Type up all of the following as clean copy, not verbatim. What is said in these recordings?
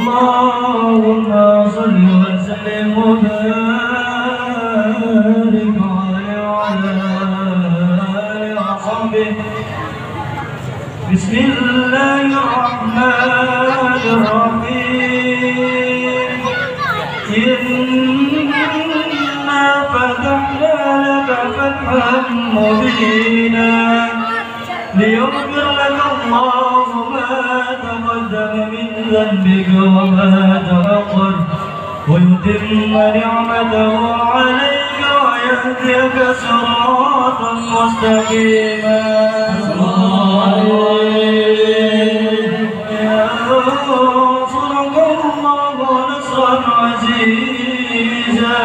اللهم صل وسلم وبارك عليه وعلى آله وصحبه. بسم الله الرحمن الرحيم. إنا فتحنا لك فتحا مبينا ليغفر لك الله ما تقدم من ذنبك وما تأخر ويتم نعمته عليك ويهديك صراطا مستقيما. ينصرك الله نصرا عزيزا.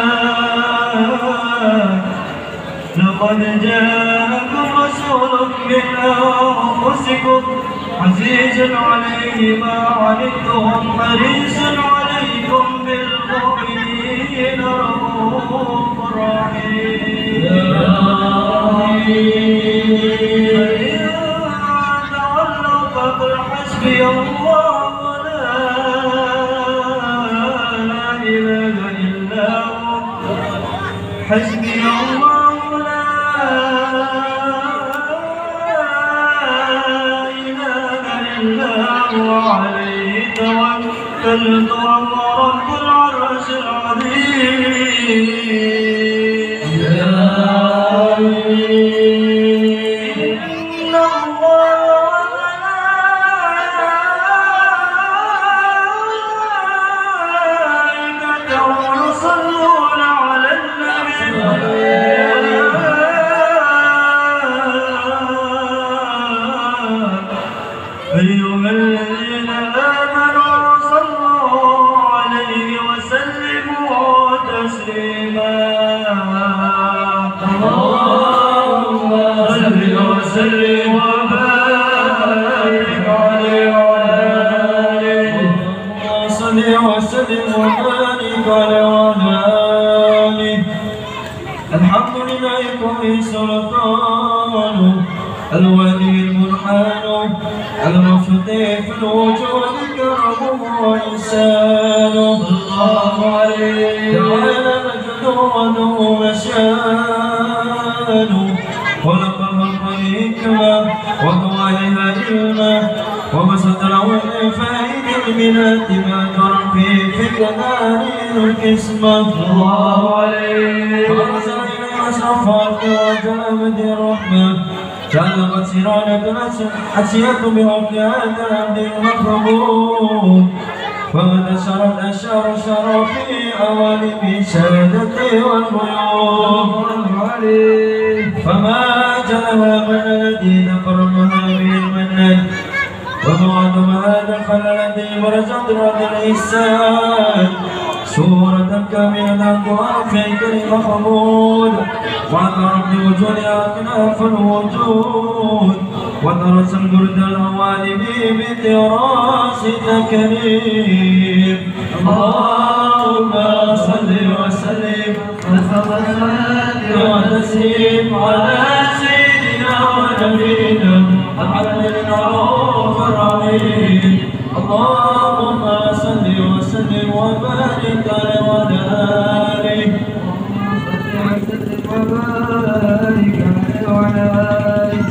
لقد جاءكم رسول من أنفسكم عزيز عليه ما عنتم حريص عليكم بالمؤمنين رؤوف رحيم. فإن تولوا فقل حسبي الله لا إله إلا هو حسبي الله لا إله إلا هو عليه توكلت وهو رب العرش العظيم. إن الله وملائكته يصلون على النبي أيها الذين آمنوا صلوا عليه وسلموا تسليما. اللهم صل وسلم وبارك عليه وعلى آله. اللهم صل وسلم وبارك عليه وعلى آله. الحمد لله كل سلطانه الولي المرحان المفتي في الوجود كرمه وإنسانه. الله عليه تعالى مجده وشانه خلق الخلق حكمة وطوالها علما وبسط له الفائد من الدماء في فكران القسمة. الله عليه فأرسل إليه أشرف وجامد الرحمة تعلقت سرانة حسيت بحق هذا العبد المكرمون فانتشرت أشهر الشرف في أوالم الشهادة والغيوب فما جلها من الذي كرمها به المنن وبعد ما هذا الخلل الذي برزت رد الإحسان سورة كاملة في كلمة حمود وأقرب لوجود أكناف الوجود وترسم برد العوالم بتراس تكريم. اللهم صل وسلم وتسليم على سيدنا ونبينا محمد الرؤوف الرحيم. اللهم صل وسلم وبارك عليه وعلى آله.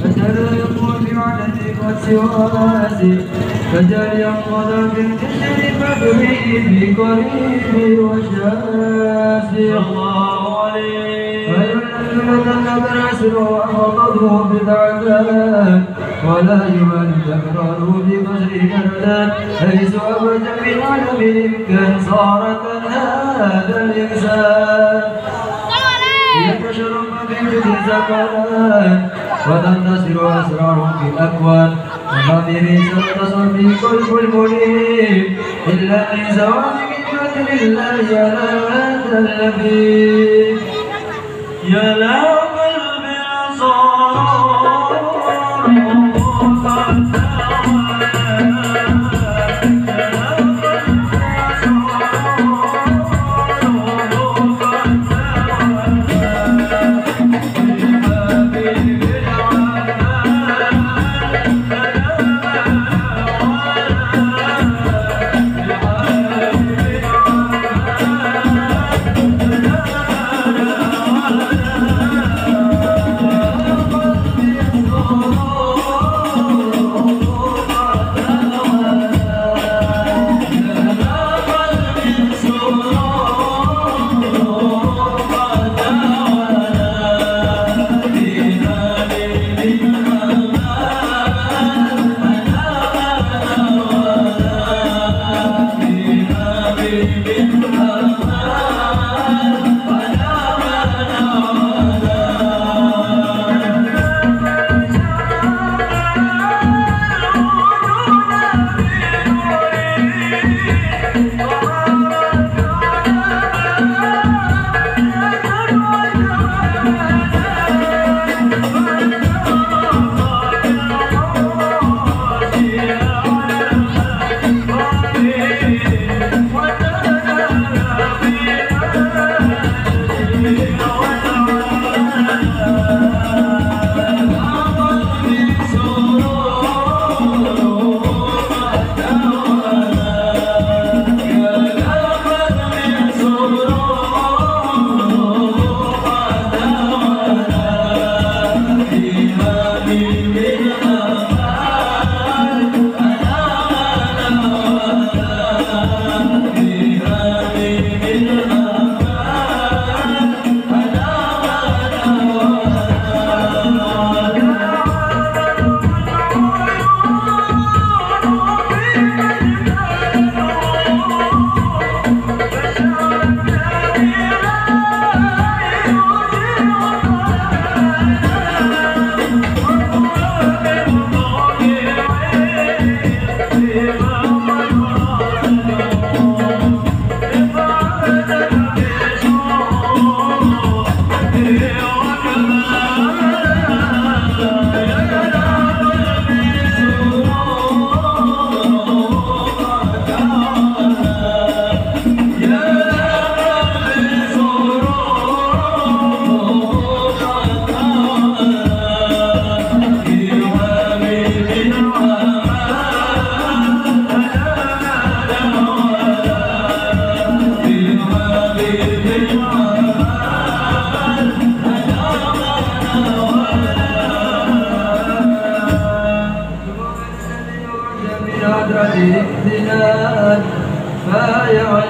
أسأل يقول بعدتك وسواسي فجعل ينقض بالجسر فبه بقريب وشافي. الله عليه فيلزم الرسل وأخذه بالعذاب ولا يمن تكرار بقدر جلدات حيث أبدا من عدم الإمكان صارت هذا الإنسان يتشرف بوجود الزكاة وتنتصر أسرار في الأكوان وما به ستصل في قلب المنيب إلا لزوال نعمة لله على هذا اللبيب. يا لا قلب صار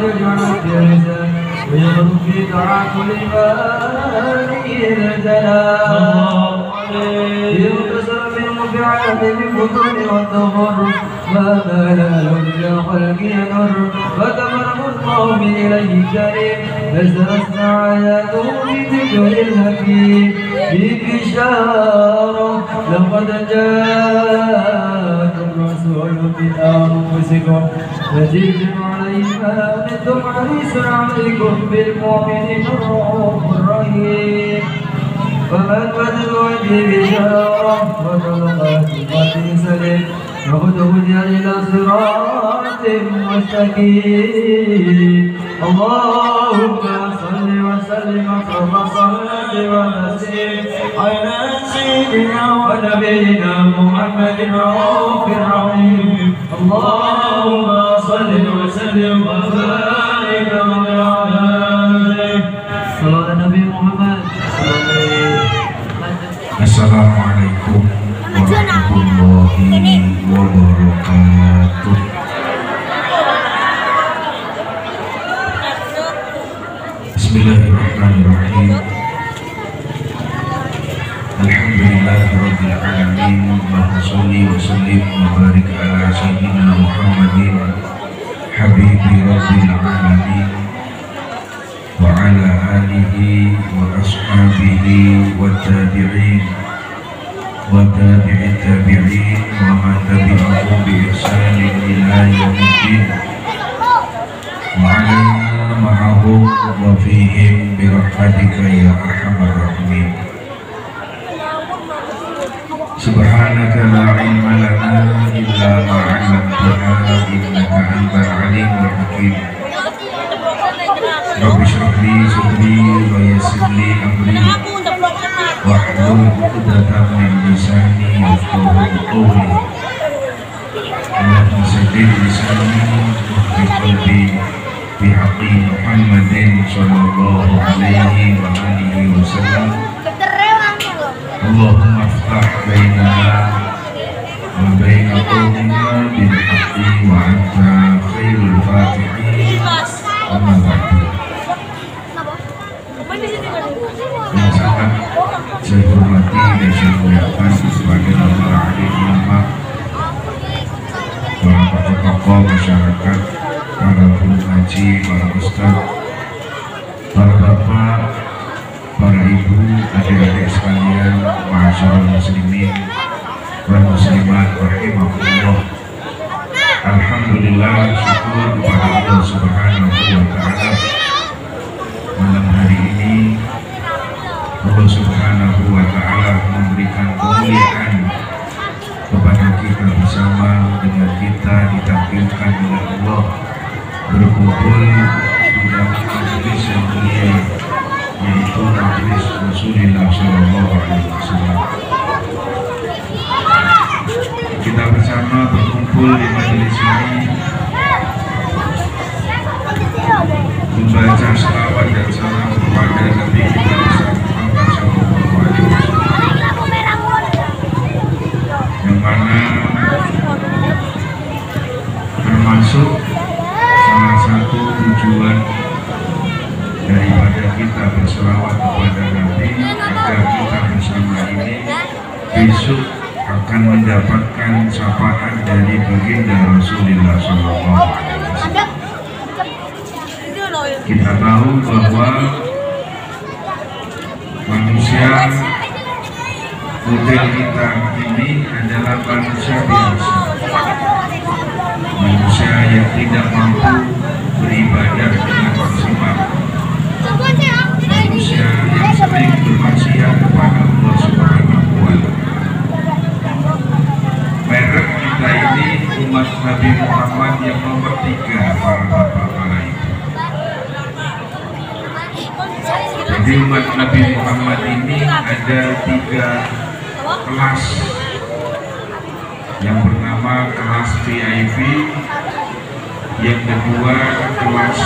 يجعل في لسان ويغرق في تعاقل إيمانه الجلال يغتسل منه بعلم الفتون والتفرق ما مال إلا خلق ينر فتمر القوم إليه كريم فسرسنا آياته بذكر الحكيم فيك إشارة لقد جاءكم رسول من أنفسكم عزيز عليه ما عنتم حريص عليكم بالمؤمنين الرؤوف الرحيم فمن بدل وجهه بشارة وطلقات سليم وخذه إلى صراط مستقيم اللهم صل وسلم أشرف الصلاة والتسليم على سيدنا ونبينا محمد الرؤوف الرحيم اللهم صل وسلم وبارك عليه صلاة النبي محمد. Assalamualaikum warahmatullahi wabarakatuh. Bismillahirrahmanirrahim. Alhamdulillahirabbil alamin. Allahumma shalli wa sallim wa barik ala sayyidina Muhammadin habibi rabbil alamin wa ala alihi wa ashabihi wa tabi'in wa tabi'in tabi'in wa man tabi'ahum bi ihsanin ila yaumiddin wa alaina ma'ahum wa fihim bi rahmatika ya arhamar rahimin. Subhanaka la ilma lana illa ma 'allamtana innaka antal alimul hakim. Rabbi shrah li sadri wa yassir li amri wahlul 'uqdatam min lisani yafqahu qawli. Allahumma saddid lisani wa qalbi bi haqqi Muhammadin sallallahu alaihi wa alihi wasallam. Allahumma iftah bainana wa baina qawmina bil haqqi wa anta khairul fatihin. Amma ba'du. Yang sangat saya hormati dan saya muliakan sebagai para alim ulama, para tokoh-tokoh masyarakat, para guru ngaji, para ustaz, para bapak, para ibu, adik-adik sekalian, ma'asyiral muslimin wal muslimat rahimakumullah. Alhamdulillah, syukur kepada Allah Subhanahu wa ta'ala. Malam hari ini Allah Subhanahu wa ta'ala memberikan kemuliaan kepada kita bersama dengan kita ditampilkan oleh Allah berkumpul di dalam majelis yang mulia, yaitu majelis Rasulullah Sallallahu Alaihi Wasallam. Kita bersama berkumpul di majelis ini membaca salawat dan salam kepada Nabi kita Muhammad Sallallahu Alaihi Wasallam, yang mana termasuk salah satu tujuan daripada kita berselawat kepada Nabi agar kita bersama ini besok akan mendapatkan syafaat dari baginda Rasulullah Sallallahu Alaihi Wasallam. Kita tahu bahwa manusia model kita ini adalah manusia biasa, manusia yang tidak mampu beribadah dengan maksimal, manusia yang sering bermaksiat kepada Allah Subhanahu wa ta'ala. Merek kita ini umat Nabi Muhammad yang nomor 3, para bapak, para ibu. Jadi umat Nabi Muhammad ini ada 3 kelas. Yang pertama kelas VIP, yang kedua kelas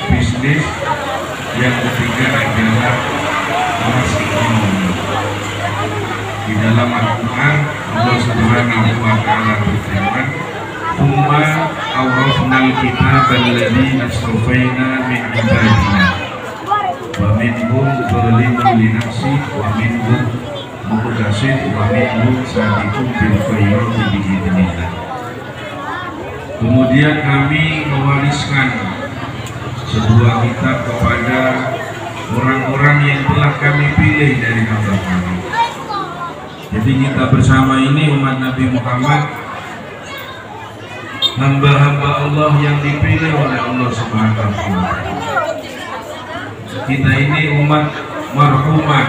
bisnis, yang ketiga adalah kelas ekonomi. Di dalam Al-Quran Allah Subhanahu wa ta'ala berfirman, "Tsumma awrafnal kitab alladzi astafaina min ibadina wa minhum zalimun li nafsi wa minhum muqtasid wa minhum sabiqun bil khairati biidznillah. Kemudian kami mewariskan sebuah kitab kepada orang-orang yang telah kami pilih dari hamba kami. Jadi kita bersama ini umat Nabi Muhammad, hamba-hamba Allah yang dipilih oleh Allah Subhanahu wa Ta'ala. Kita ini umat marhumah,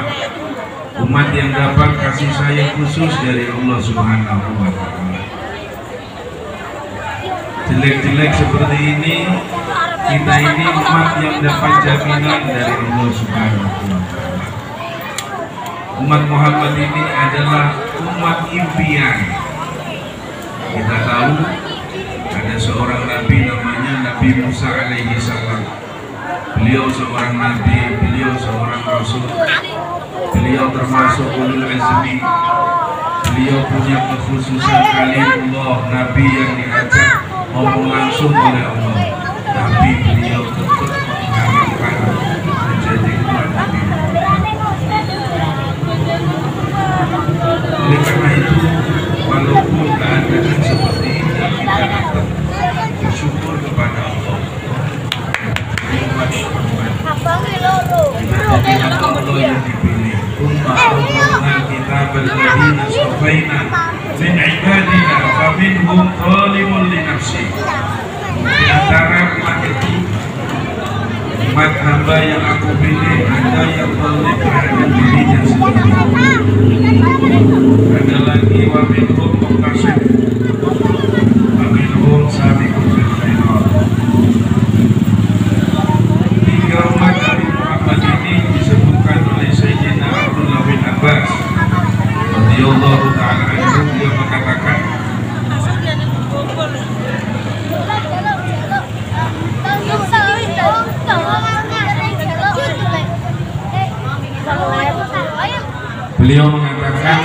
umat yang dapat kasih sayang khusus dari Allah Subhanahu wa Ta'ala. Jelek-jelek seperti ini, kita ini umat yang dapat jaminan dari Allah Subhanahu wa Ta'ala. Umat Muhammad ini adalah umat impian. Kita tahu ada seorang nabi namanya Nabi Musa alaihi salam. Beliau seorang nabi, beliau seorang rasul, beliau termasuk ulul azmi. Beliau punya kekhususan kalimullah, nabi yang diajak ngomong langsung oleh Allah, tapi beliau tetap mengharapkan menjadi umat Nabi Muhammad. Oleh karena itu, walaupun keadaan seperti ini, kita tetap bersyukur kepada Allah. Umat Muhammad, kita jadi Allah yang dipilih. Ummah kita berladina sofaina min ibadina fa minhum zalimun li nafsi. Di antara umat itu, umat hamba yang aku pilih, ada yang zalim terhadap dirinya sendiri, ada lagi wa minhum muqtasid wa minhum sabiqun bil khairat. Tiga umat Nabi Muhammad ini disebutkan oleh Sayyidina Abdullah bin Abbas radhiyallahu ta'ala anhu. Dia mengatakan, beliau mengatakan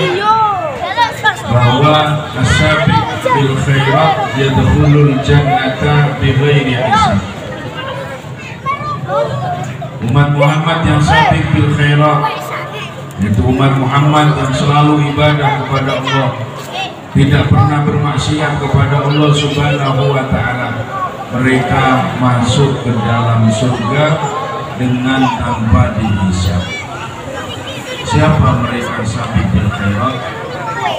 bahwa as-sabiq bil khairat yadkhulul jannata bighairi hisab. Umat Muhammad yang sabiq bil khairat, yaitu umat Muhammad yang selalu ibadah kepada Allah, tidak pernah bermaksiat kepada Allah Subhanahu wa Ta'ala, mereka masuk ke dalam surga dengan tanpa dihisab. Siapa mereka sabiq bil khairat?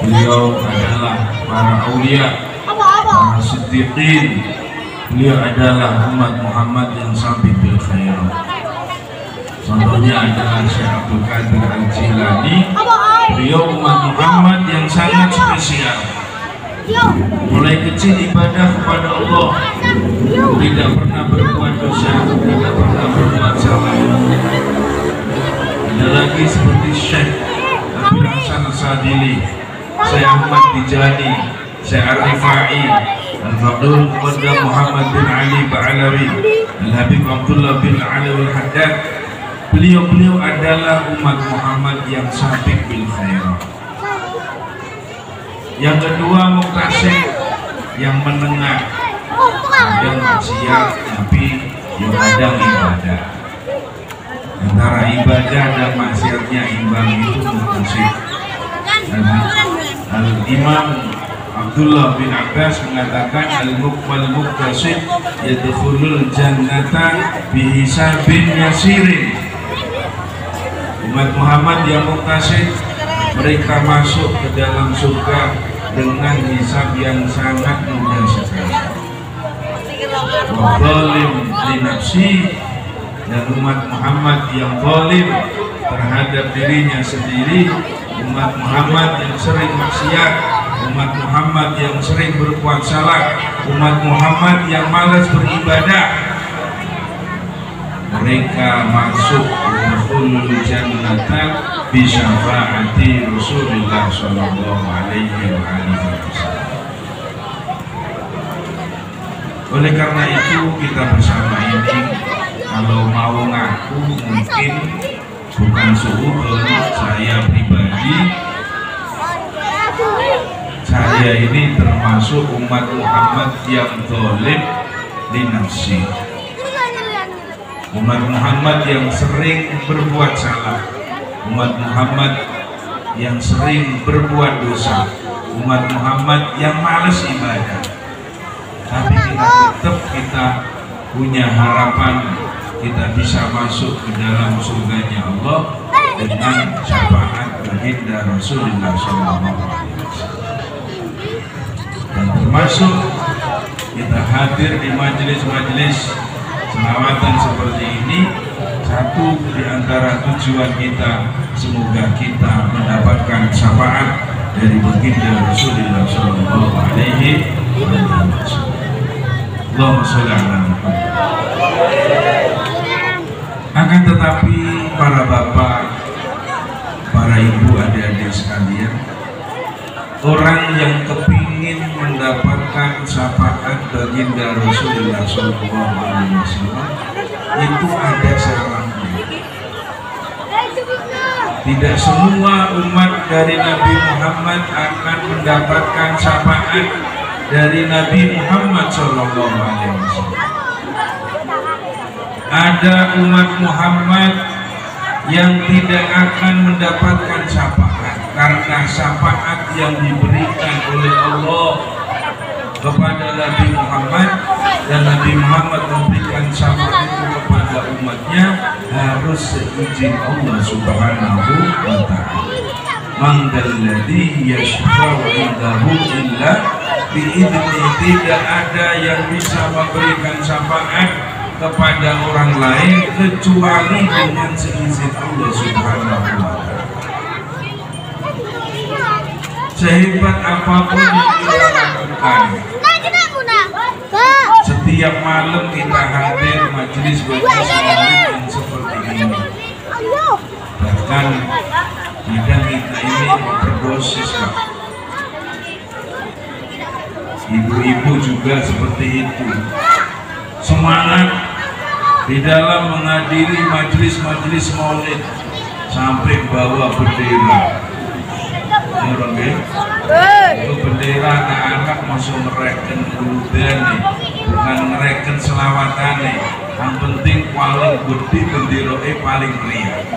Beliau adalah para aulia, para siddiqin. Beliau adalah umat Muhammad yang sabiq bil khairat. Contohnya adalah Syekh Abdul Qadir Al-Jilani. Beliau umat Muhammad yang sangat spesial. Mulai kecil ibadah kepada Allah, tidak pernah berbuat dosa, tidak pernah berbuat salah. Ada lagi seperti Syekh Abdul Hasan Sadili, Syekh Ahmad Tijani, Syekh Ar-Rifai, Al-Fadul Muqaddam Muhammad bin Ali Ba'alawi, Al-Habib Abdullah bin Alawi Al-Haddad. Beliau adalah umat Muhammad yang sabiq bil khairat. Yang kedua, muqtasid, yang menengah, kadang maksiat tapi yang kadang ibadah. Antara ibadah dan maksiatnya imbang, itu muqtasid. Al-Imam Abdullah bin Abbas mengatakan al-muqtasid yadkhulul jannata bihisabin yasirin. Umat Muhammad yang muqtasid, mereka masuk ke dalam surga dengan hisab yang sangat mudah sekali. Wa zalim li nafsi, dan umat Muhammad yang zalim terhadap dirinya sendiri, umat Muhammad yang sering maksiat, umat Muhammad yang sering berbuat salah, umat Muhammad yang malas beribadah, mereka masuk dakhulul jannata bi syafaati Rasulullah sallallahu alaihi wasallam. Oleh karena itu, kita bersama ini kalau mau ngaku mungkin bukan suudzon, saya pribadi, saya saya ini termasuk umat Muhammad yang zalim li nafsi. Umat Muhammad yang sering berbuat salah, umat Muhammad yang sering berbuat dosa, umat Muhammad yang malas ibadah. Tapi kita punya harapan kita bisa masuk ke dalam surganya Allah dengan syafaat baginda Rasulullah SAW. Dan termasuk kita hadir di majelis-majelis selawatan seperti ini, satu di antara tujuan kita semoga kita mendapatkan syafaat dari baginda Rasulullah Sallallahu Alaihi Wasallam. Allahumma sholli ala Muhammad. Akan tetapi para bapak, para ibu, adik-adik sekalian, orang yang kepingin mendapatkan syafaat baginda Rasulullah SAW itu ada syaratnya. Tidak semua umat dari Nabi Muhammad akan mendapatkan syafaat dari Nabi Muhammad SAW. Ada umat Muhammad yang tidak akan mendapatkan syafaat karena syafaat yang diberikan oleh Allah kepada Nabi Muhammad, dan Nabi Muhammad memberikan syafaat itu kepada umatnya harus seizin Allah Subhanahu wa ta'ala. Man dzalladzi yashfa'u 'indahu illa bi'idznihi. Tidak ada yang bisa memberikan syafaat kepada orang lain kecuali dengan seizin Allah Subhanahu wa ta'ala. Sehebat apapun yang kita lakukan, setiap malam kita hadir majelis yang seperti ini, bahkan kadang kita ini overdosis, Pak. Ibu-ibu juga seperti itu, semangat di dalam menghadiri majelis-majelis maulid sampai bawa bendera. Itu bendera anak-anak masuk mereken udan nih, bukan mereken selawatan nih. Yang penting paling gede bendera paling meriah.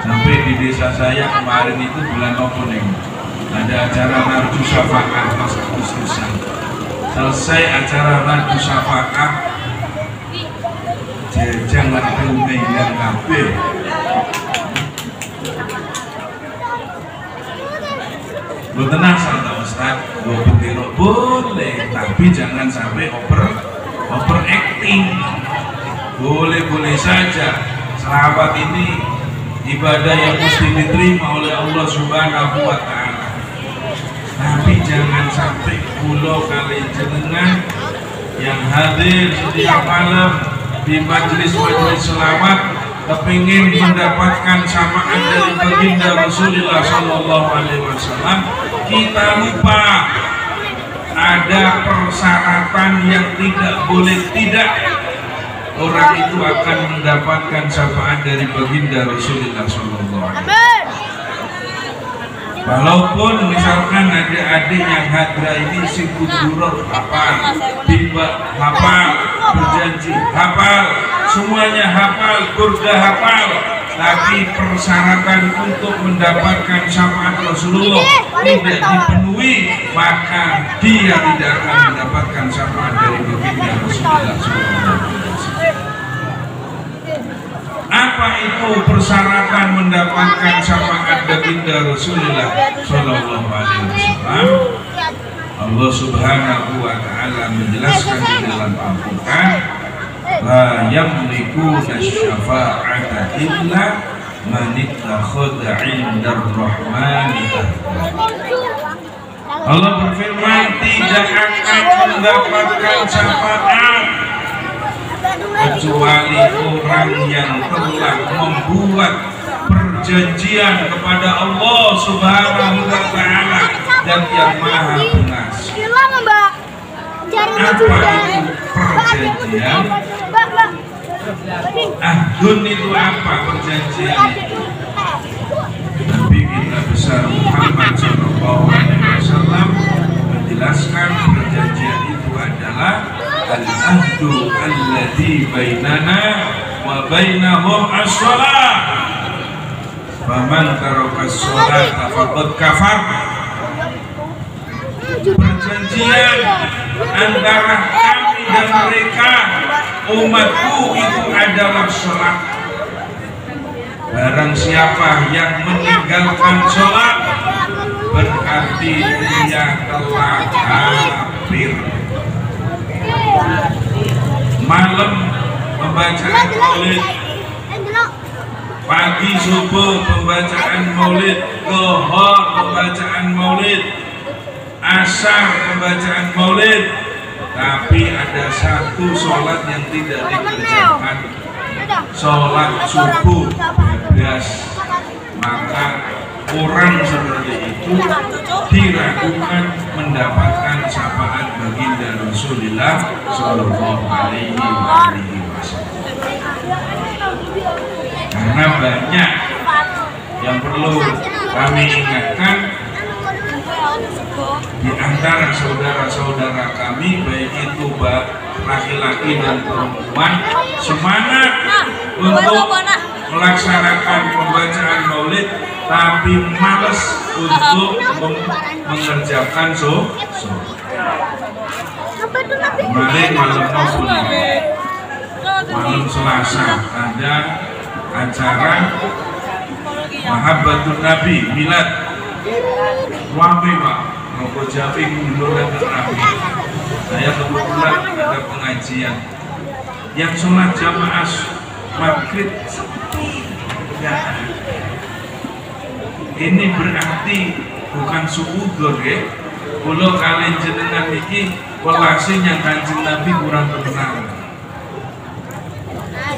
Sampai di desa saya kemarin itu bulan opening ada acara narju syafaat pas Agustusan. Selesai acara narju syafaat, jangan keuntungan kabeh. Betul asal Ustaz, gue bendera boleh, tapi jangan sampai overacting. Boleh-boleh saja. Selawat ini ibadah yang mesti diterima oleh Allah Subhanahu wa ta'ala. Tapi jangan sampai pulau kali jenengan yang hadir setiap malam di majelis-majelis selawat kepingin mendapatkan syafaat dari baginda Rasulullah Sallallahu Alaihi Wasallam, kita lupa ada persyaratan yang tidak boleh tidak orang itu akan mendapatkan syafaat dari baginda Rasulullah Sallallahu Alaihi Wasallam. Walaupun misalkan adik-adik yang hadra ini sibuk durur hafal, tiba hafal, berjanji hafal, semuanya hafal, burda hafal, tapi persyaratan untuk mendapatkan syafaat Rasulullah tidak dipenuhi, maka dia tidak akan mendapatkan syafaat dari baginda Rasulullah SAW. Apa itu persyaratan mendapatkan syafaat baginda Rasulullah Sallallahu Alaihi Wasallam? Allah Subhanahu wa ta'ala menjelaskan di dalam Al-Quran, la yamliku syafa'ata illa man ittakhadha 'indar rahmani ahda. Allah berfirman, tidak akan mendapatkan syafaat kecuali orang yang telah membuat perjanjian kepada Allah Subhanahu wa ta'ala dan yang maha pengasih. Apa itu perjanjian? Ahdun itu apa perjanjian itu? Nabi kita besar Muhammad SAW menjelaskan perjanjian itu adalah al-ahdu alladzi bainana wa bainahum as-shalah. Faman taraka as-shalata faqad kafar. Perjanjian antara kami dan mereka, umatku, itu adalah sholat. Barang siapa yang meninggalkan sholat, berarti dia telah kafir. Malam pembacaan maulid, pagi subuh pembacaan maulid, zuhur pembacaan maulid, asar pembacaan maulid, tapi ada satu sholat yang tidak dikerjakan, sholat subuh bebas. Maka orang seperti itu diragukan mendapatkan syafaat baginda Rasulullah Shallallahu Alaihi Wasallam. Karena banyak yang perlu kami ingatkan di antara saudara-saudara kami, baik itu laki-laki dan perempuan, semangat untuk melaksanakan pembacaan maulid, tapi malas untuk mengerjakan kemarin malam Selasa ada acara Mahabbatun Nabi Milad Wambi Pak Rogo Jawi Gubernur Nabi. Saya kebetulan ada pengajian yang sholat jamaah maghrib sepi. Ini berarti bukan suudzon ya. Kalau kalian jenengan iki welasinya Kanjeng Nabi kurang benar.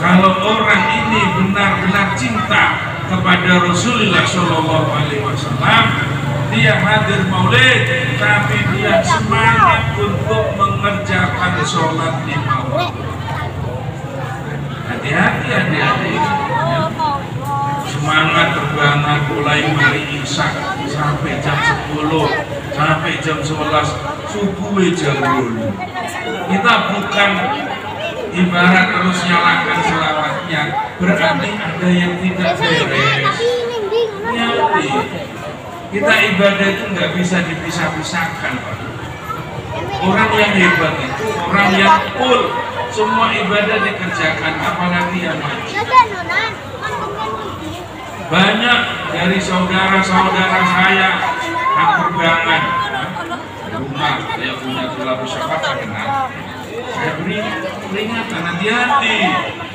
Kalau orang ini benar-benar cinta kepada Rasulullah Shallallahu Alaihi Wasallam, dia hadir maulid, tapi dia semangat untuk mengerjakan sholat di maulid. Hati-hati adik-adik. Semangat terbangun mulai hari Isya sampai jam 10, sampai jam 11 subuh jam 10. Kita bukan ibarat terus nyalakan selawatnya, berarti ada yang tidak beres. Hati. Kita ibadah itu nggak bisa dipisah-pisahkan. Orang yang hebat itu orang yang full, semua ibadah dikerjakan, apalagi yang wajib. Banyak dari saudara-saudara saya yang berbangan rumah, saya punya gelar usaha kenal. Saya beri peringatan, hati-hati,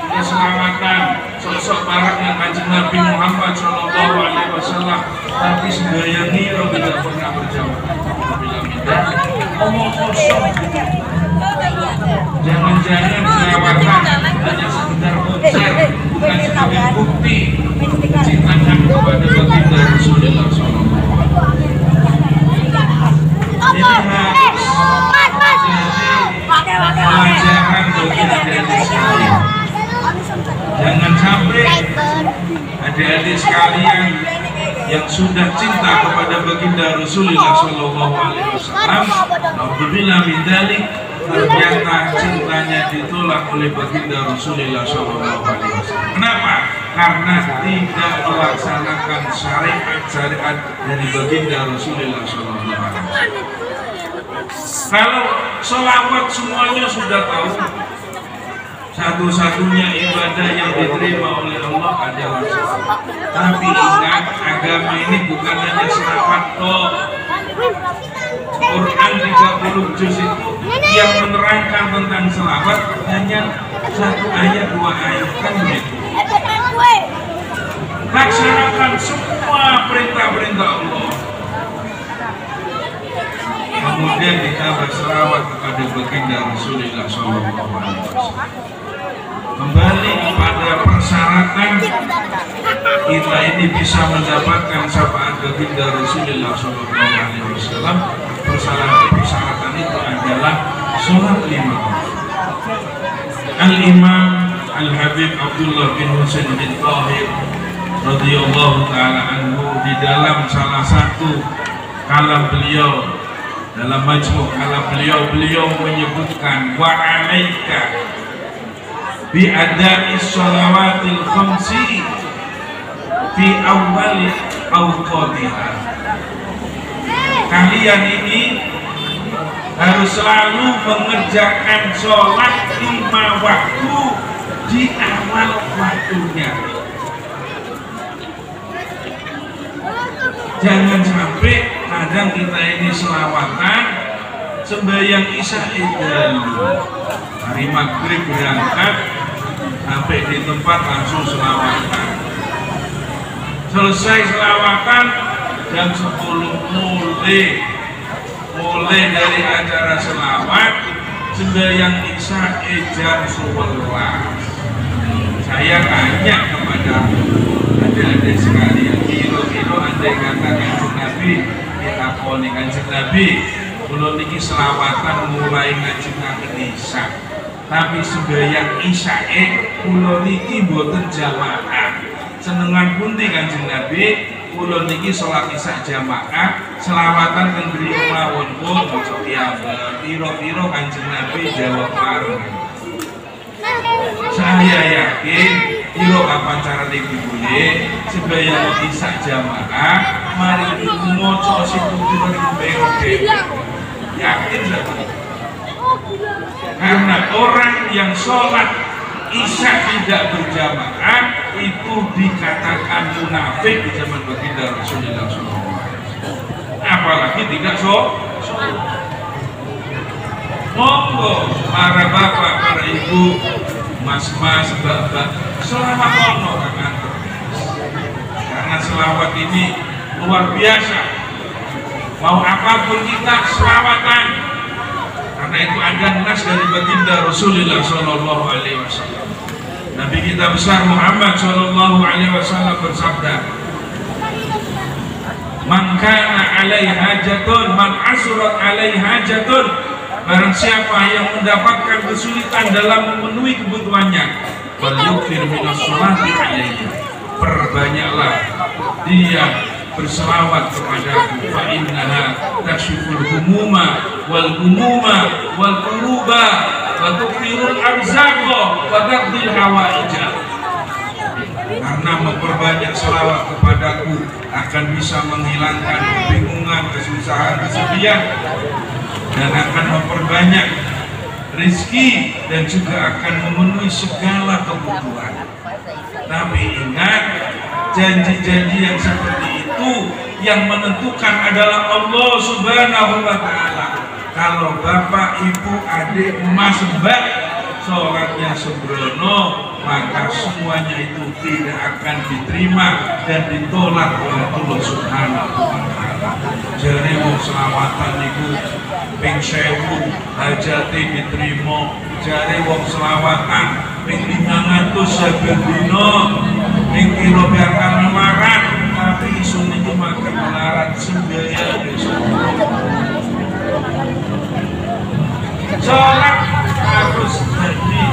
keselamatan sosok baraknya Kanjeng Nabi Muhammad Shallallahu Alaihi Wasallam, tapi sedaya niro tidak pernah berjawab. Bila tidak, omong kosong. Jangan-jangan selawatan hanya sekedar konser, bukan sebagai bukti kecintaan kepada baginda Rasulullah Shallallahu Alaihi Wasallam. Ini harus pelajaran bagi adik-adik sekalian. Jangan sampai adik-adik sekalian yang sudah cinta kepada baginda Rasulullah Shallallahu Alaihi Wasallam, naudzubillah min dzalik, ternyata cintanya ditolak oleh baginda Rasulullah Shallallahu Alaihi Wasallam. Kenapa? Karena tidak melaksanakan syariat dari baginda Rasulullah Shallallahu Alaihi Wasallam. Kalau sholawat semuanya sudah tahu, satu-satunya ibadah yang diterima oleh Allah adalah sholat. Tapi ingat, agama ini bukan hanya selawat toh. Quran 30 juz itu yang menerangkan tentang selawat hanya satu ayat, dua ayat, kan begitu. Laksanakan semua perintah-perintah Allah. Kemudian kita berselawat kepada baginda Rasulullah SAW. Kembali kepada persyaratan kita ini bisa mendapatkan syafaat baginda Rasulullah SAW. Persyaratan itu adalah sholat 5 waktu. Al-Imam Al-Habib Abdullah bin Husain bin Tahir radhiyallahu ta'ala anhu di dalam salah satu kalam beliau dalam majmu' kalam beliau menyebutkan wa alaika bi ada'i shalawatil khamsi fi awwali awqatiha. Kalian ini harus selalu mengerjakan sholat 5 waktu di awal waktunya. Jangan sampai kadang kita ini selawatan sembahyang isya dulu, hari maghrib berangkat sampai di tempat langsung selawatan. Selesai selawatan jam 10 mulai dari acara selawat sembahyang isya jam 11. Saya tanya kepada adik-adik sekalian, kilo-kilo andai kata Kanjeng Nabi kita poni Kanjeng Nabi kula niki selawatan mulai ngaji nganti isya, tapi sembahyang isya kula niki mboten jamaah. Senengan pundi Kanjeng Nabi kula niki salat isya jamaah selawatan teng griya mawon pun pira-pira Kanjeng Nabi jawab bareng. Saya yakin kira kapan cara dibule sembahyang isya jamaah mari maca situtur niku yakin lah. Karena orang yang sholat isya tidak berjamaah itu dikatakan munafik di zaman baginda Rasulullah SAW. Apalagi tidak sholat. Monggo para bapak, para ibu, mas-mas, mbak-mbak, selawat ono kan? Karena selawat ini luar biasa. Mau apapun kita selawatan. Karena itu ada nas dari baginda Rasulullah SAW. Nabi kita besar Muhammad SAW bersabda, "Man kana alaihi hajatun, man asrat alaihi hajatun." Barang siapa yang mendapatkan kesulitan dalam memenuhi kebutuhannya, falyukthir minas sholati alaihi. Perbanyaklah dia berselawat kepadaku, fa innaha takshiful humuma wal quruba wa tuqirul arzaqa wa taqdil hawaija. Karena memperbanyak selawat kepadaku akan bisa menghilangkan kebingungan, kesusahan, kesedihan, dan akan memperbanyak rezeki dan juga akan memenuhi segala kebutuhan. Tapi ingat, janji-janji yang seperti itu yang menentukan adalah Allah Subhanahu wa Ta'ala. Kalau bapak, ibu, adik, emas, mbak sholatnya sembrono, maka semuanya itu tidak akan diterima dan ditolak oleh Allah Subhanahu wa Ta'ala. Jadi wong selawatan niku ping 1000 hajate diterima, jare wong selawatan ping 500 saben dina ping kira biarkan lamaran, tapi isu niki makan melarat sembahyang besok. Sholat harus jadi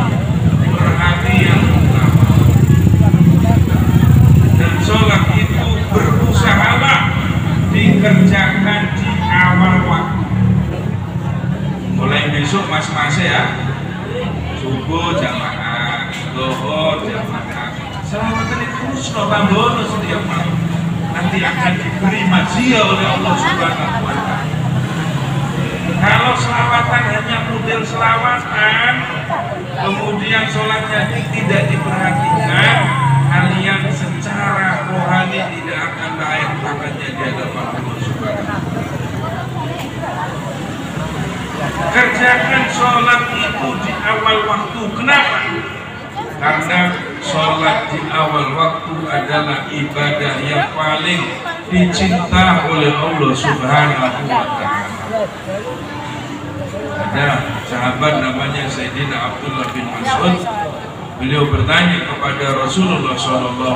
perhatian utama, dan sholat itu berusahalah dikerjakan di awal waktu. Mulai besok mas-mas ya, subuh jamaah, zuhur jamaah, selawatan itu terus tambah setiap malam. Nanti akan diberi mazia oleh Allah Subhanahu wa Ta'ala. Kalau selawatan hanya model selawatan, kemudian sholatnya tidak diperhatikan, kalian secara rohani tidak akan layak makannya di hadapan Allah Subhanahu wa Ta'ala. Kerjakan sholat itu di awal waktu. Kenapa? Karena sholat di awal waktu adalah ibadah yang paling dicinta oleh Allah Subhanahu wa Ta'ala. Ada sahabat namanya Sayyidina Abdullah bin Mas'ud. Beliau bertanya kepada Rasulullah SAW,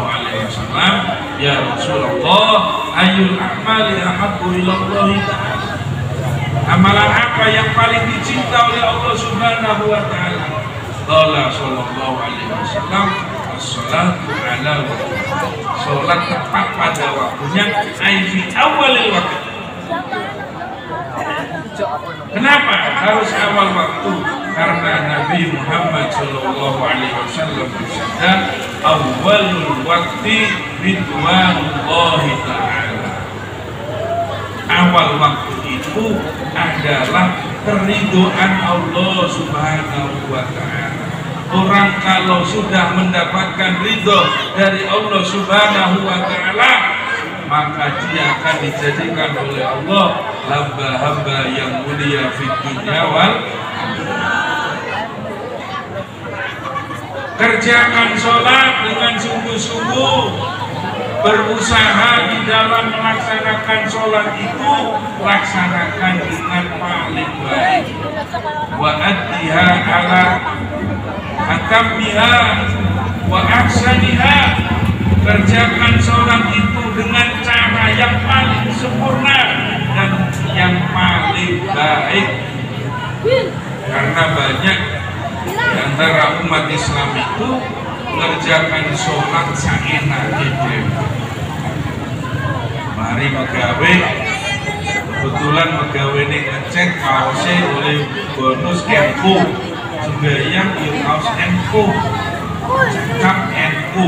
"Ya Rasulullah, ayyul a'mali ahabbu ila Allah Ta'ala?" Amalan apa yang paling dicinta oleh Allah Subhanahu wa Ta'ala? Qala sallallahu alaihi wasallam, as-salatu ala waqtiha. Salat tepat pada waktunya, ai fi awalil waqti. Kenapa harus awal waktu? Karena Nabi Muhammad Shallallahu Alaihi Wasallam bersabda, awalul waktu ridwanullahi ta'ala. Awal waktu itu adalah keridhaan Allah Subhanahu wa Ta'ala. Orang kalau sudah mendapatkan ridho dari Allah Subhanahu wa Ta'ala, maka dia akan dijadikan oleh Allah hamba-hamba yang mulia fid dunya wal kerjakan sholat dengan sungguh-sungguh, berusaha di dalam melaksanakan sholat itu, laksanakan dengan paling baik. Wa addiha ala akammiha wa ahsaniha, kerjakan sholat itu dengan cara yang paling sempurna dan yang paling baik. Karena banyak di antara umat Islam itu mengerjakan sholat seenaknya. Mari megawe, kebetulan megawe ini ngecek kaosnya oleh bonus NU, sembahyang di kaos NU, cekap NU.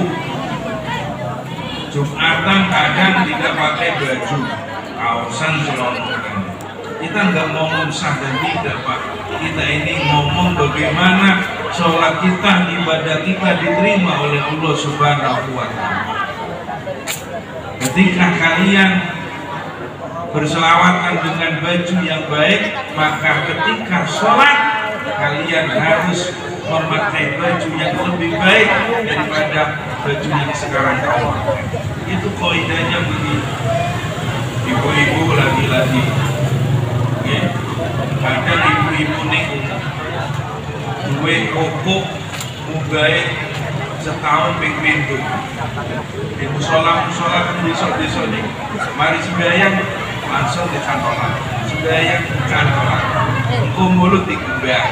Jumatan kadang tidak pakai baju, kaosan celonongan. Kita nggak ngomong sah dan tidak, Pak. Kita ini ngomong bagaimana sholat kita, ibadah kita diterima oleh Allah Subhanahu wa Ta'ala. Ketika kalian berselawatan dengan baju yang baik, maka ketika sholat kalian harus memakai baju yang lebih baik daripada baju yang sekarang kau pakai. Itu kaidahnya begini. Ibu-ibu lagi-lagi, ada ibu-ibu nih duwe koko mugae setahun ping pintu di musola desa nih, mari sembahyang langsung di kantoran, sembahyang di kantoran, engko mulut dikembang,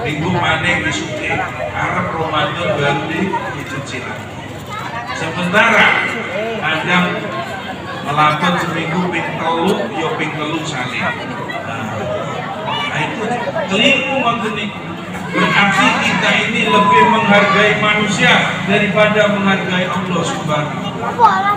minggu maneh disuke, Arab Ramadan baru dicuci lagi. Sementara kadang melakukan seminggu ping telu, yo ping telu saleh. Nah itu keliru waktu ini. Berarti kita ini lebih menghargai manusia daripada menghargai Allah Subhanahu wa Ta'ala.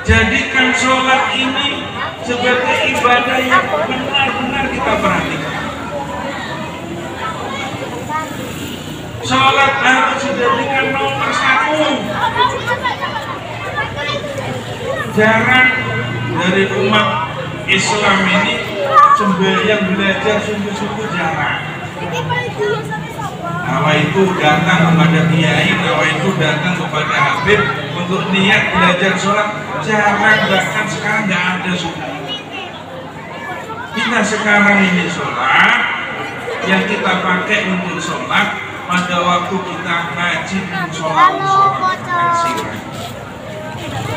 Jadikan sholat ini sebagai ibadah yang benar-benar kita perhatikan. Sholat harus dijadikan nomor satu. Jarang dari umat Islam ini sembahyang belajar sungguh-sungguh jarang. Nawa itu datang kepada kiai, nawa itu datang kepada habib untuk niat belajar sholat jarang, bahkan sekarang nggak ada sunnah. Kita sekarang ini sholat yang kita pakai untuk sholat pada waktu kita ngaji sholat sirah.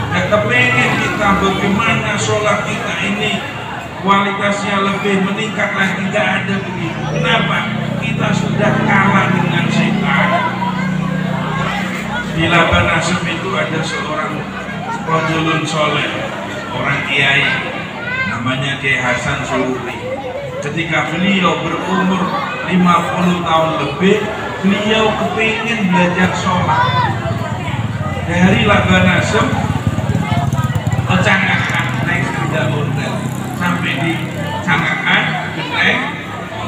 Nah, kepengen kita bagaimana sholat kita ini kualitasnya lebih meningkat lagi, nggak ada begitu. Kenapa? Kita sudah kalah dengan setan. Di Labanasem itu ada seorang rajulun soleh, orang kiai, namanya Kiai Hasan Sururi. Ketika beliau berumur 50 tahun lebih, beliau kepingin belajar sholat. Dari Labanasem ke Cangakan, naik sepeda ontel sampai di Cangakan, naik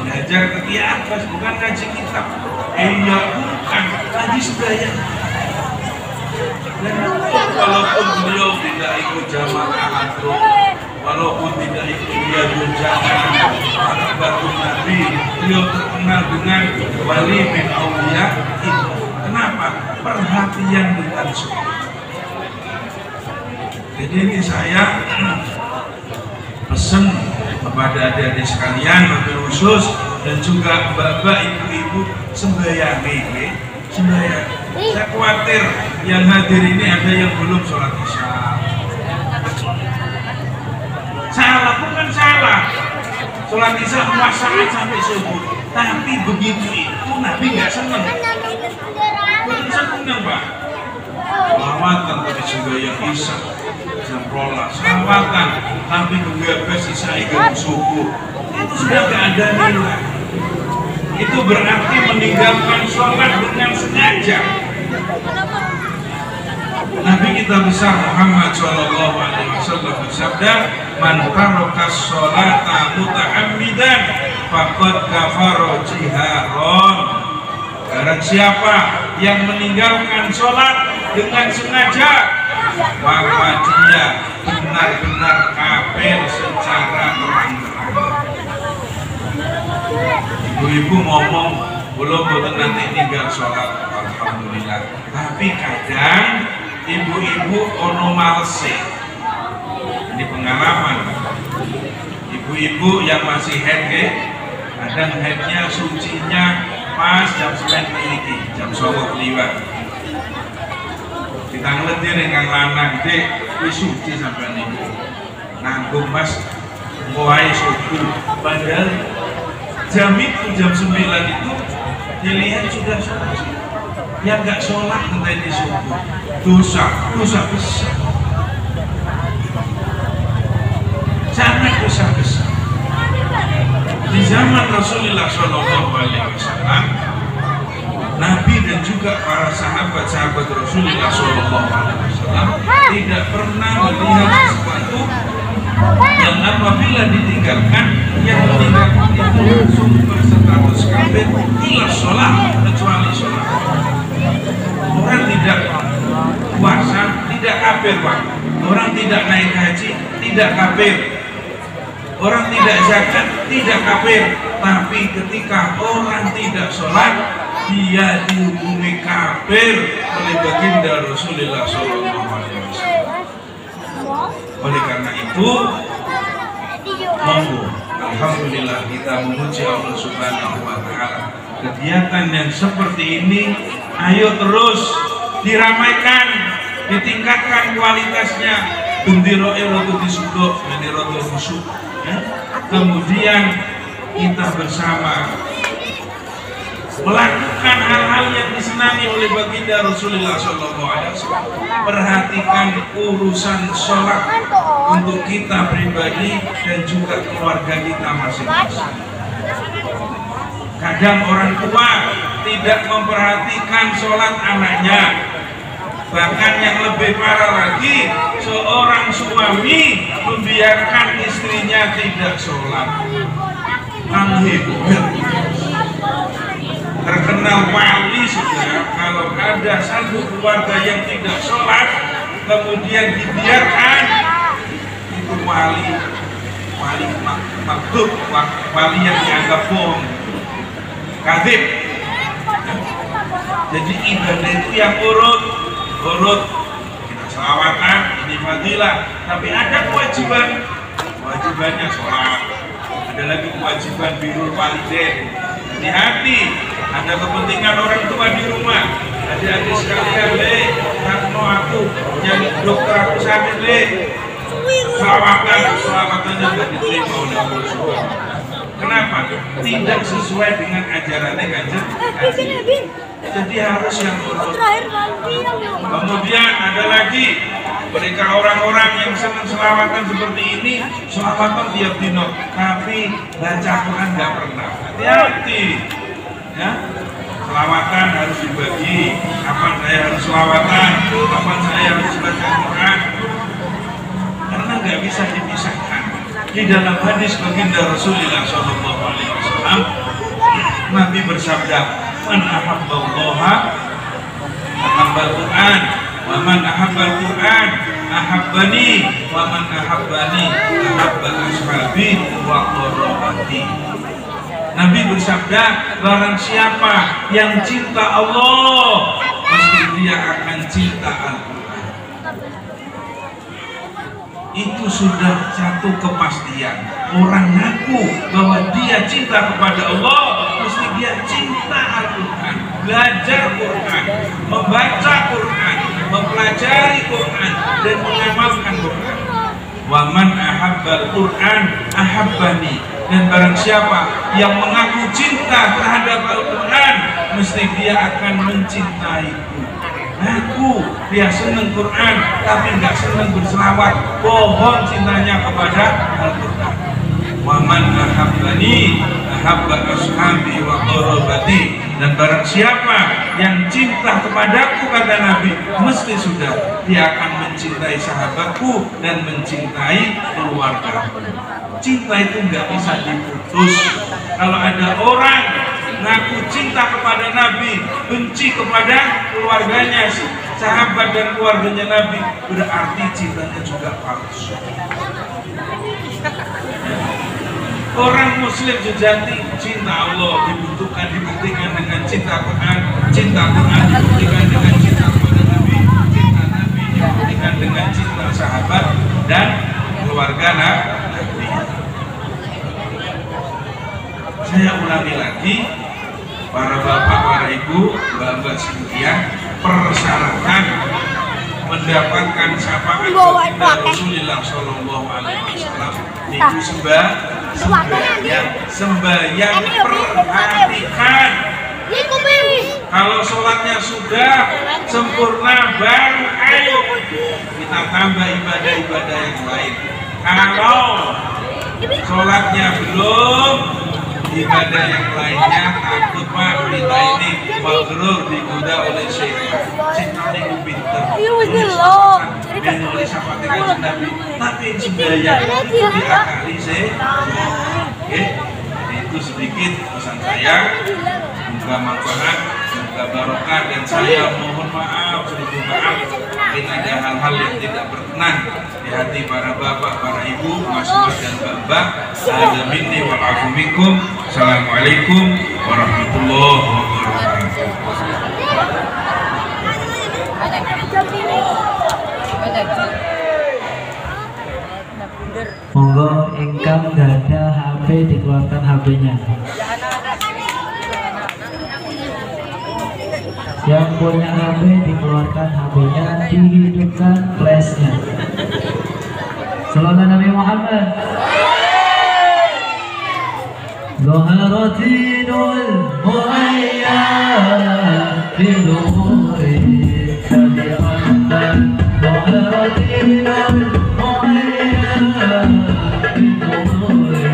belajar ke Kiai Abbas, bukan ngaji kitab. Iya bukan, ngaji sembahyang. Dan walaupun beliau tidak ikut jamaah antro, walaupun tidak ikut dia berjamaah anak batu Nabi, beliau terkenal dengan wali bin Aulia. Kenapa? Perhatian dengan sholat. Jadi ini saya pesan kepada adik-adik sekalian, mobil khusus dan juga bapak ibu-ibu, sembahyang ini, sembahyang. Saya khawatir yang hadir ini ada yang belum sholat isya. Salah bukan salah, sholat isya saat sampai subuh, tapi begitu itu Nabi nggak senang. Bukan senang Pak. Lawatan tapi sembahyang isya. jam rolas selawatan tapi ngebebas sisa ikan subuh, itu sudah gak ada nilai. Itu berarti meninggalkan sholat dengan sengaja. Nabi kita besar Muhammad SAW bersabda, man taraka sholata muta'ammidan faqad kafara jiharon. Barang siapa yang meninggalkan sholat dengan sengaja, maka dia benar-benar kafir secara terang-terangan. Ibu-ibu ngomong belum boten nanti tinggal sholat, alhamdulillah. Tapi kadang ibu-ibu ono malese. Ini pengalaman. Ibu-ibu yang masih head, kadang headnya sucinya pas jam 9 meniki, jam 9 liwat. Kita ngeletir dengan lanang dek, wis suci sampai niku. Nanggung mas, mulai subuh. Padahal jam itu, jam 9 itu dilihat sudah suci. Yang nggak sholat nanti subuh, dosa besar. Sangat dosa besar. Di zaman Rasulullah SAW, Nabi dan juga para sahabat-sahabat Rasulullah SAW tidak pernah melihat sesuatu yang apabila ditinggalkan, yang meninggalkan itu langsung berstatus kafir ila sholat, kecuali sholat. Orang tidak puasa tidak kafir, Pak. Orang tidak naik haji tidak kafir. Orang tidak zakat tidak kafir. Tapi ketika orang tidak sholat, dia dihukumi kafir oleh baginda Rasulullah SAW. Oleh karena itu, monggo, alhamdulillah kita memuji Allah Subhanahu wa Ta'ala. Kegiatan yang seperti ini, ayo terus diramaikan, ditingkatkan kualitasnya. Bendera erotu disuduk, bendera busuk. Kemudian kita bersama melakukan hal-hal yang disenangi oleh baginda Rasulullah SAW. Perhatikan urusan sholat untuk kita pribadi dan juga keluarga kita masing-masing. Kadang orang tua tidak memperhatikan sholat anaknya. Bahkan yang lebih parah lagi, seorang suami membiarkan istrinya tidak sholat. Terkenal wali sudah, kalau ada satu keluarga yang tidak sholat kemudian dibiarkan, itu wali maktub, wali yang dianggap bohong, kadhib. Jadi ibadah itu yang urut, kita selawatan, ini fadilah, tapi ada kewajibannya sholat, ada lagi kewajiban birrul walidain. Hati-hati, ada kepentingan orang tua di rumah. Adik-adik sekalian, karena aku jadi dokter, aku sakit, selawatannya tidak diterima oleh Allah Subhanahu. Kenapa? Tidak sesuai dengan ajarannya Kanjeng. Jadi harus yang urut. Kemudian ada lagi, mereka orang-orang yang senang selawatan seperti ini, selawatan tiap dino, tapi baca Quran nggak pernah. Hati-hati, ya. Selawatan harus dibagi. Kapan saya harus selawatan, kapan saya harus baca Quran, karena nggak bisa dipisahkan. Di dalam hadis baginda Rasulullah SAW, Nabi bersabda, man ahabballaha ahabbal Quran, wa man ahabbal Quran ahabbani, wa man ahabbani ahabbal ashabi wa qarabati. Nabi bersabda, barang siapa yang cinta Allah, pasti dia akan cinta Al-Quran. Itu sudah satu kepastian. Orang ngaku bahwa dia cinta kepada Allah, mesti dia cinta Al-Quran, belajar Quran, membaca Quran, mempelajari Quran, dan mengamalkan Quran. Wa man ahabbal Quran ahabbani, dan barang siapa yang mengaku cinta terhadap Al-Quran, mesti dia akan mencintaiku. ngaku dia seneng Quran tapi nggak seneng berselawat, bohong cintanya kepada Al-Quran. Waman ahabbani ahabba ashabi wa qarabati, dan barang siapa yang cinta kepadaku, kata Nabi, mesti sudah dia akan mencintai sahabatku dan mencintai keluargaku. Cinta itu nggak bisa diputus. Kalau ada orang ngaku cinta kepada Nabi, benci kepada keluarganya, sahabat dan keluarganya Nabi, berarti cintanya juga palsu. Orang muslim sejati cinta Allah dibuktikan dengan cinta Quran, cinta Quran dibuktikan dengan cinta kepada Nabi, cinta Nabi dibuktikan dengan cinta sahabat dan keluarga Nabi. Saya ulangi lagi, para bapak, para ibu, mbak-mbak sekalian, persyaratan mendapatkan syafaat baginda Rasulullah Shallallahu Alaihi Wasallam itu sembahyang perhatikan. Kalau sholatnya sudah sempurna, baru ayo kita tambah ibadah-ibadah yang lain. Kalau sholatnya belum, ibadah yang lainnya takut Pak, kita ini maghrur, digoda oleh syaitan. Syaitan itu pinter, nulis apa dengan Nabi, tapi sembahyang diakali Oke, jadi itu sedikit pesan saya. Semoga manfaat, semoga barokah, dan saya mohon maaf, seribu maaf mungkin ada hal-hal yang tidak berkenan di hati para bapak, para ibu, mas-mas dan mbak-mbak. Ada minni wal afu minkum. Assalamualaikum warahmatullahi wabarakatuh. Monggo ingkang gada HP dikeluarkan HP-nya. Yang punya HP dikeluarkan HP-nya, dihidupkan flashnya. Sallallahu Nabi Muhammad. Zoharatinul muayyad biluhuri sadiqatan. Zoharatinul muayyad biluhuri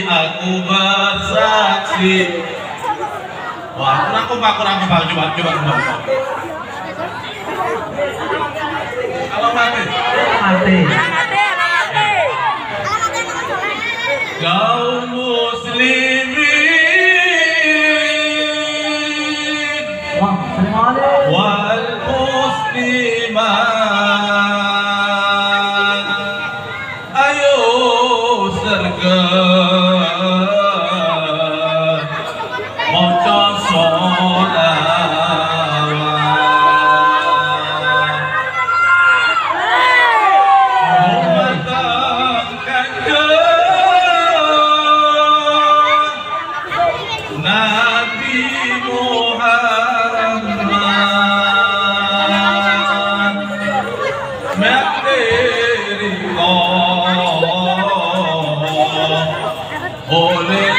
Aku bersaksi. Wah, kurang coba. Kalau mati. Kaum muslimin wal muslimat, ayo sergap maca sholawat, hormatan kanjeng Nabi Muhammad, menerima oleh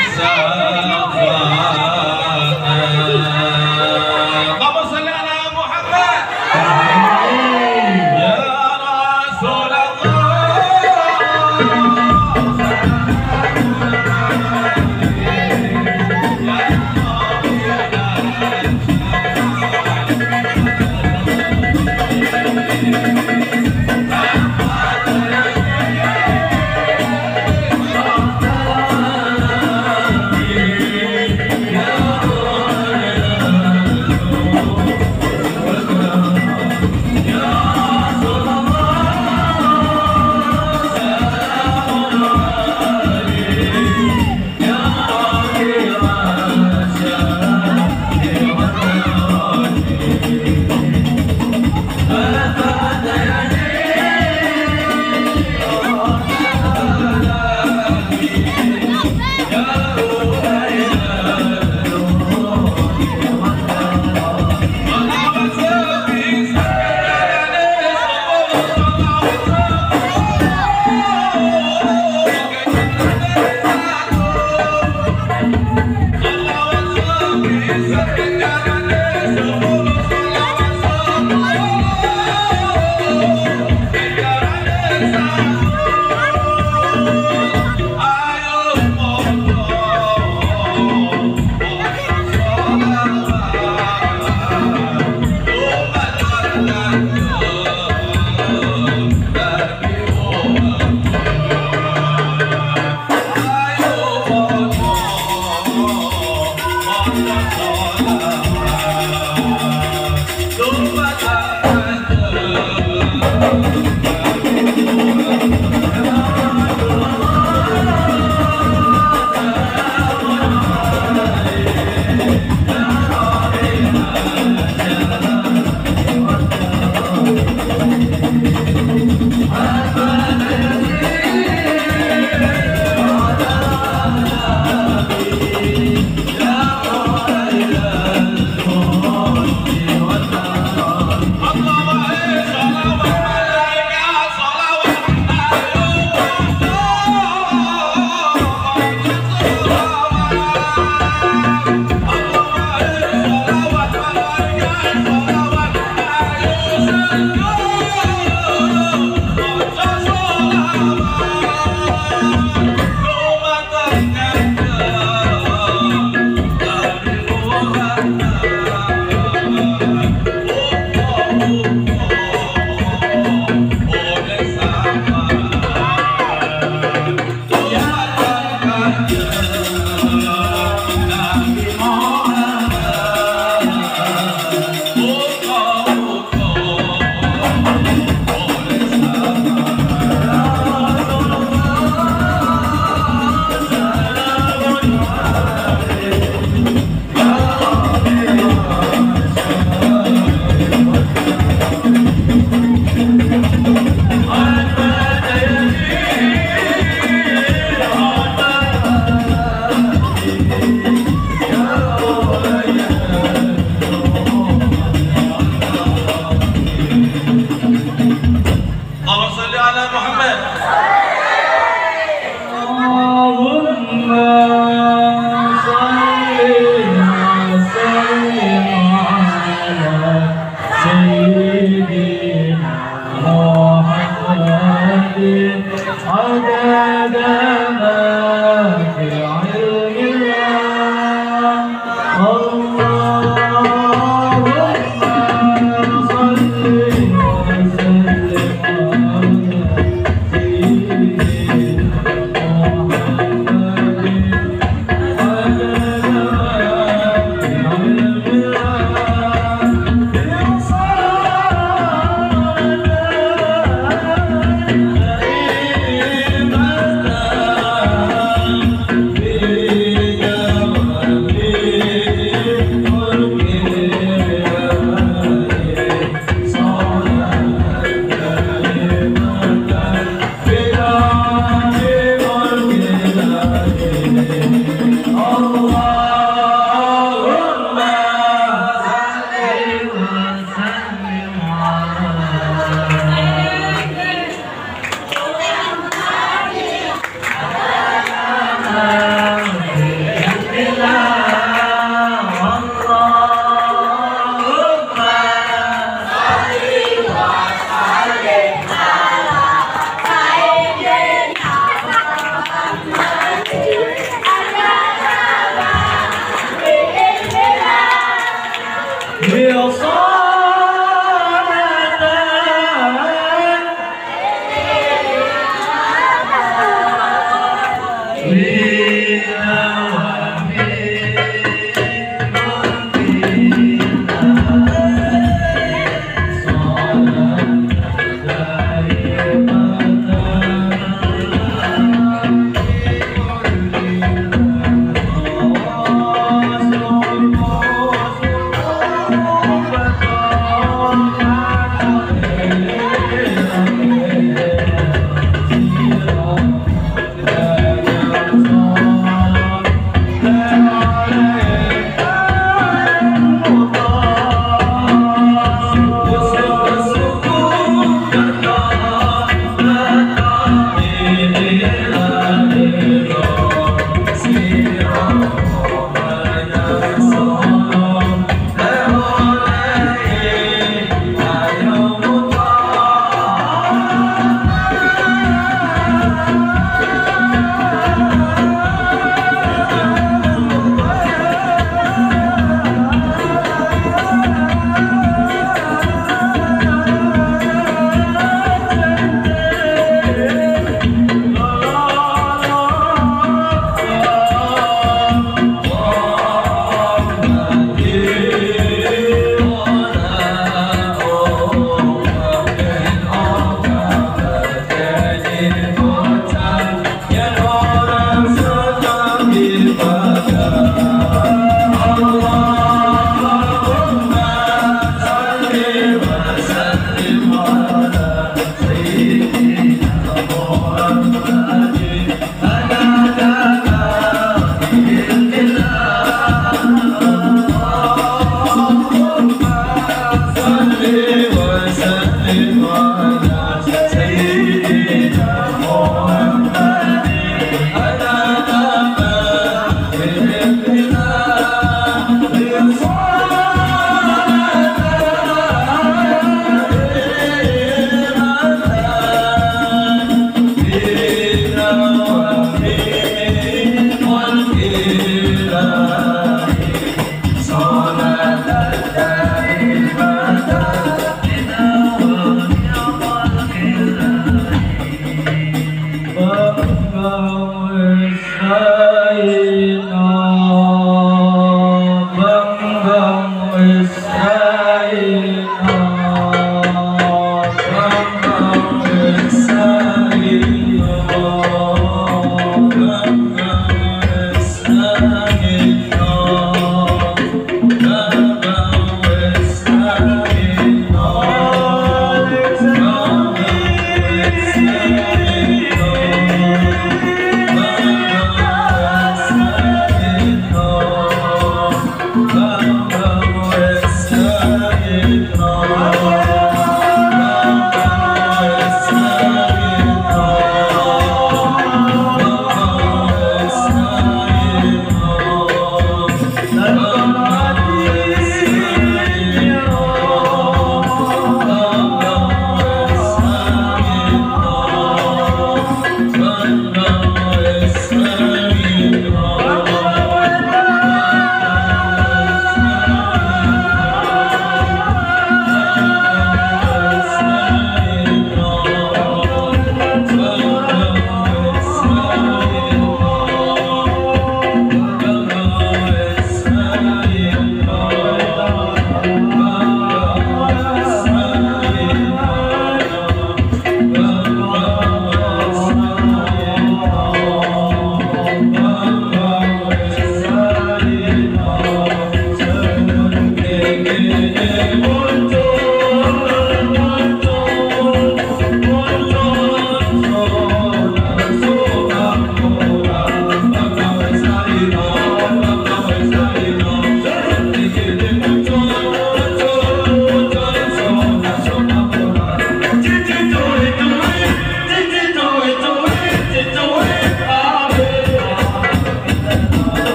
Allahumma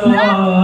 Rasulullah